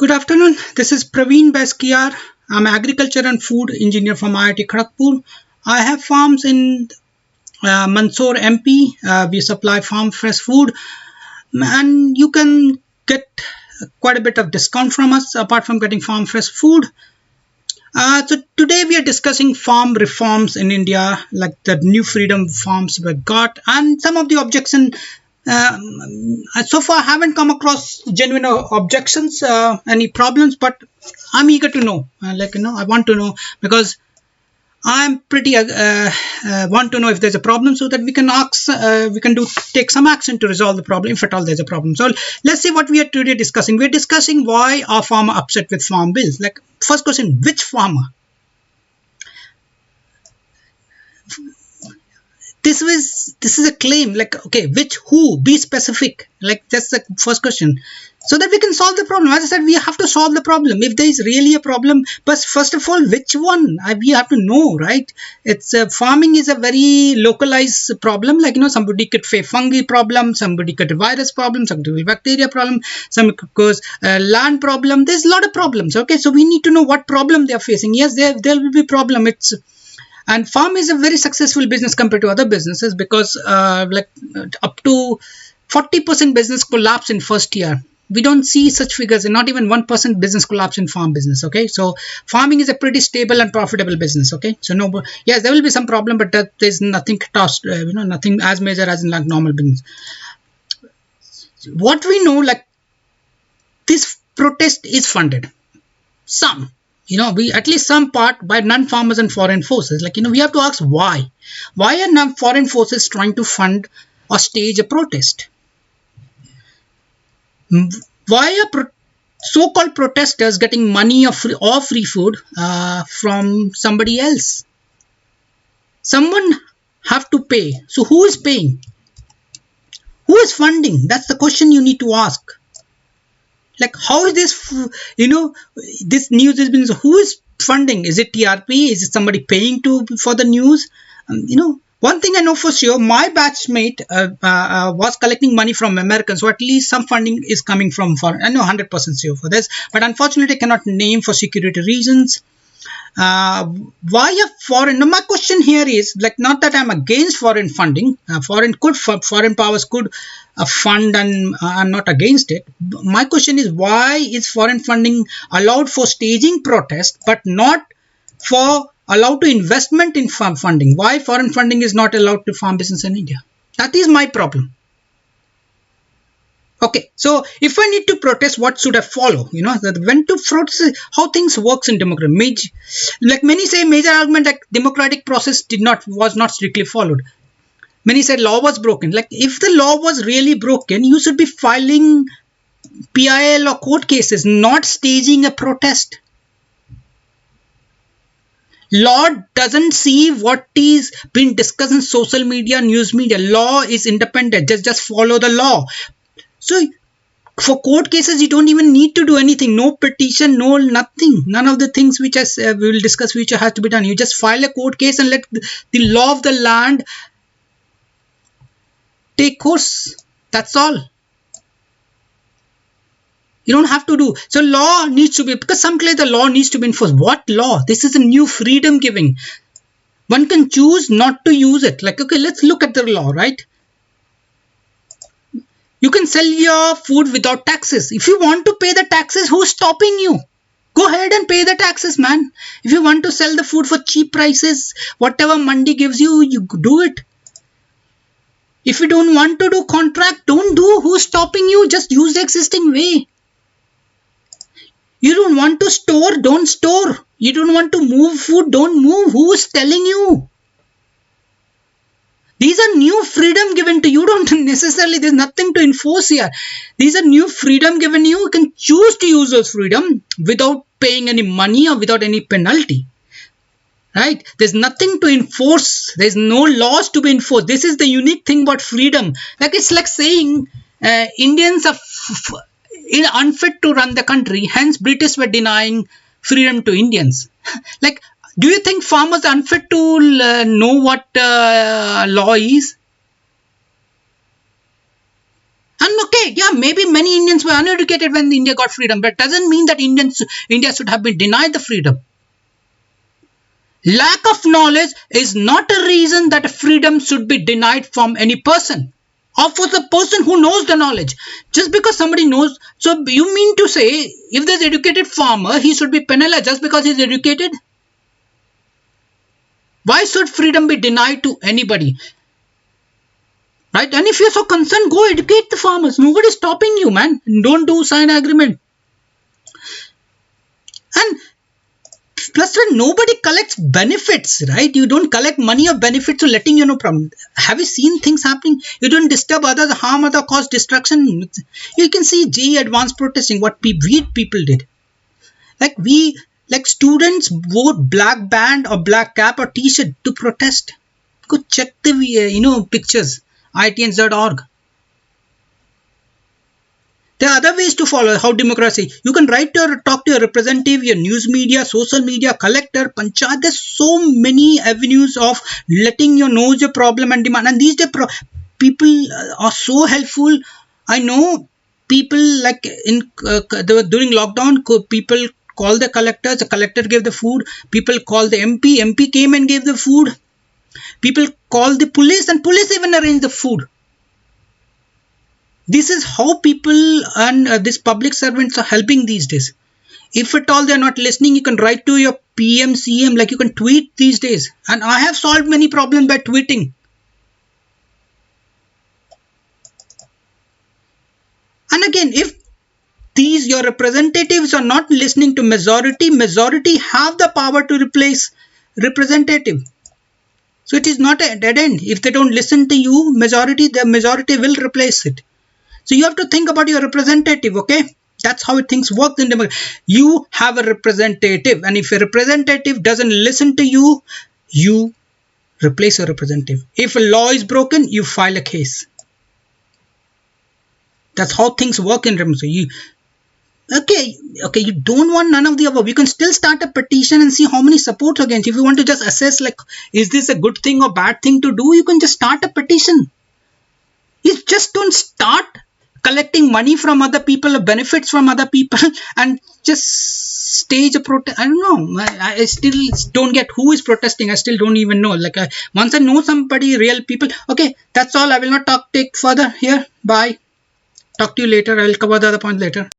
Good afternoon. This is Praveen Baskiar. I'm an agriculture and food engineer from IIT Kharagpur. I have farms in Mandsaur, MP. We supply farm fresh food, and you can get quite a bit of discount from us apart from getting farm fresh food. So today we are discussing farm reforms in India, like the new freedom farms we got, and some of the objections. So far, I haven't come across genuine objections, any problems, but I'm eager to know. I want to know because I'm pretty want to know if there's a problem, so that we can take some action to resolve the problem, if at all there's a problem. So let's see what we are today discussing. We're discussing why are farmer upset with farm bills. Like, first question, which farmer? This is a claim, like, okay, who, be specific, like that's the first question, so that we can solve the problem. As I said, we have to solve the problem if there is really a problem, but first of all, which one? We have to know, right? It's farming is a very localized problem, like, somebody could face fungi problem, somebody could virus problem, somebody bacteria problem, some could cause land problem. There's a lot of problems. Okay, so we need to know what problem they are facing. Yes, there will be problem. And farm is a very successful business compared to other businesses, because up to 40% business collapse in first year. We don't see such figures, and not even 1% business collapse in farm business. Okay, so farming is a pretty stable and profitable business. Okay, so yes, there will be some problem, but there's nothing nothing as major as in like normal business. What we know, like, this protest is funded. Some. We at least some part by non-farmers and foreign forces. Like, we have to ask why. Why are foreign forces trying to fund or stage a protest? Why are so-called protesters getting money or free food from somebody else? Someone have to pay. So who is paying? Who is funding? That's the question you need to ask. Like, how is this, this news has been, who is funding? Is it TRP? Is it somebody paying for the news? One thing I know for sure, my batchmate was collecting money from Americans, so at least some funding is coming from foreign. I know 100% sure for this, but unfortunately I cannot name for security reasons. Why a foreign? Now, my question here is, like, not that I'm against foreign funding. Foreign powers could fund, and I'm not against it. My question is, why is foreign funding allowed for staging protest, but not for allowed to investment in farm funding? Why foreign funding is not allowed to farm business in India? That is my problem. Okay, so if I need to protest, what should I follow? When to protest, how things works in democracy. Like many say, major argument like democratic process was not strictly followed. Many said law was broken. Like, if the law was really broken, you should be filing PIL or court cases, not staging a protest. Law doesn't see what is being discussed in social media, news media. Law is independent. Just follow the law. So for court cases, you don't even need to do anything. No petition, no nothing. None of the things which we will discuss future has to be done. You just file a court case and let the law of the land take course. That's all. You don't have to do. So law needs to be, because some claim the law needs to be enforced. What law? This is a new freedom giving. One can choose not to use it. Like, okay, let's look at the law, right? You can sell your food without taxes. If you want to pay the taxes, who's stopping you? Go ahead and pay the taxes, man. If you want to sell the food for cheap prices, whatever mandi gives you, you do it. If you don't want to do contract, don't do. Who's stopping you? Just use the existing way. You don't want to store, don't store. You don't want to move food, don't move. Who's telling you? These are new freedom given to you. Don't necessarily, there's nothing to enforce here. These are new freedom given you. You can choose to use those freedom without paying any money or without any penalty. Right? There's nothing to enforce. There's no laws to be enforced. This is the unique thing about freedom. Like, it's like saying Indians are unfit to run the country. Hence, British were denying freedom to Indians. Like, do you think farmers are unfit to know what law is? And okay, yeah, maybe many Indians were uneducated when India got freedom, but doesn't mean that India should have been denied the freedom. Lack of knowledge is not a reason that freedom should be denied from any person, or for the person who knows the knowledge. Just because somebody knows, so you mean to say if there's educated farmer, he should be penalized just because he's educated? Why should freedom be denied to anybody? Right? And if you're so concerned, go educate the farmers. Nobody's stopping you, man. Don't do sign agreement. And plus, when nobody collects benefits, right? You don't collect money or benefits, so letting you know problem. Have you seen things happening? You don't disturb others, harm others, cause destruction. You can see JEE advanced protesting, what people did. Like students wore black band or black cap or t-shirt to protest. Go check the pictures. itns.org. There are other ways to follow how democracy. You can talk to your representative, your news media, social media, collector, panchayat. There's so many avenues of letting you know your problem and demand. And these days, people are so helpful. I know people like during lockdown, people call the collectors. The collector gave the food. People call the MP. MP came and gave the food. People call the police, and police even arrange the food. This is how people and these public servants are helping these days. If at all they're not listening, you can write to your PM, CM, like you can tweet these days. And I have solved many problems by tweeting. And again, if your representatives are not listening to majority have the power to replace representative. So it is not a dead end. If they don't listen to you, the majority will replace it. So you have to think about your representative, okay? That's how things work in democracy. You have a representative, and if a representative doesn't listen to you, you replace your representative. If a law is broken, you file a case. That's how things work in democracy. Okay, you don't want none of the above. You can still start a petition and see how many supports against. If you want to just assess, like, is this a good thing or bad thing to do, you can just start a petition. You just don't start collecting money from other people or benefits from other people and just stage a protest. I don't know. I still don't get who is protesting. I still don't even know. Like, once I know somebody, real people. Okay, that's all. I will not take further here. Bye. Talk to you later. I will cover the other points later.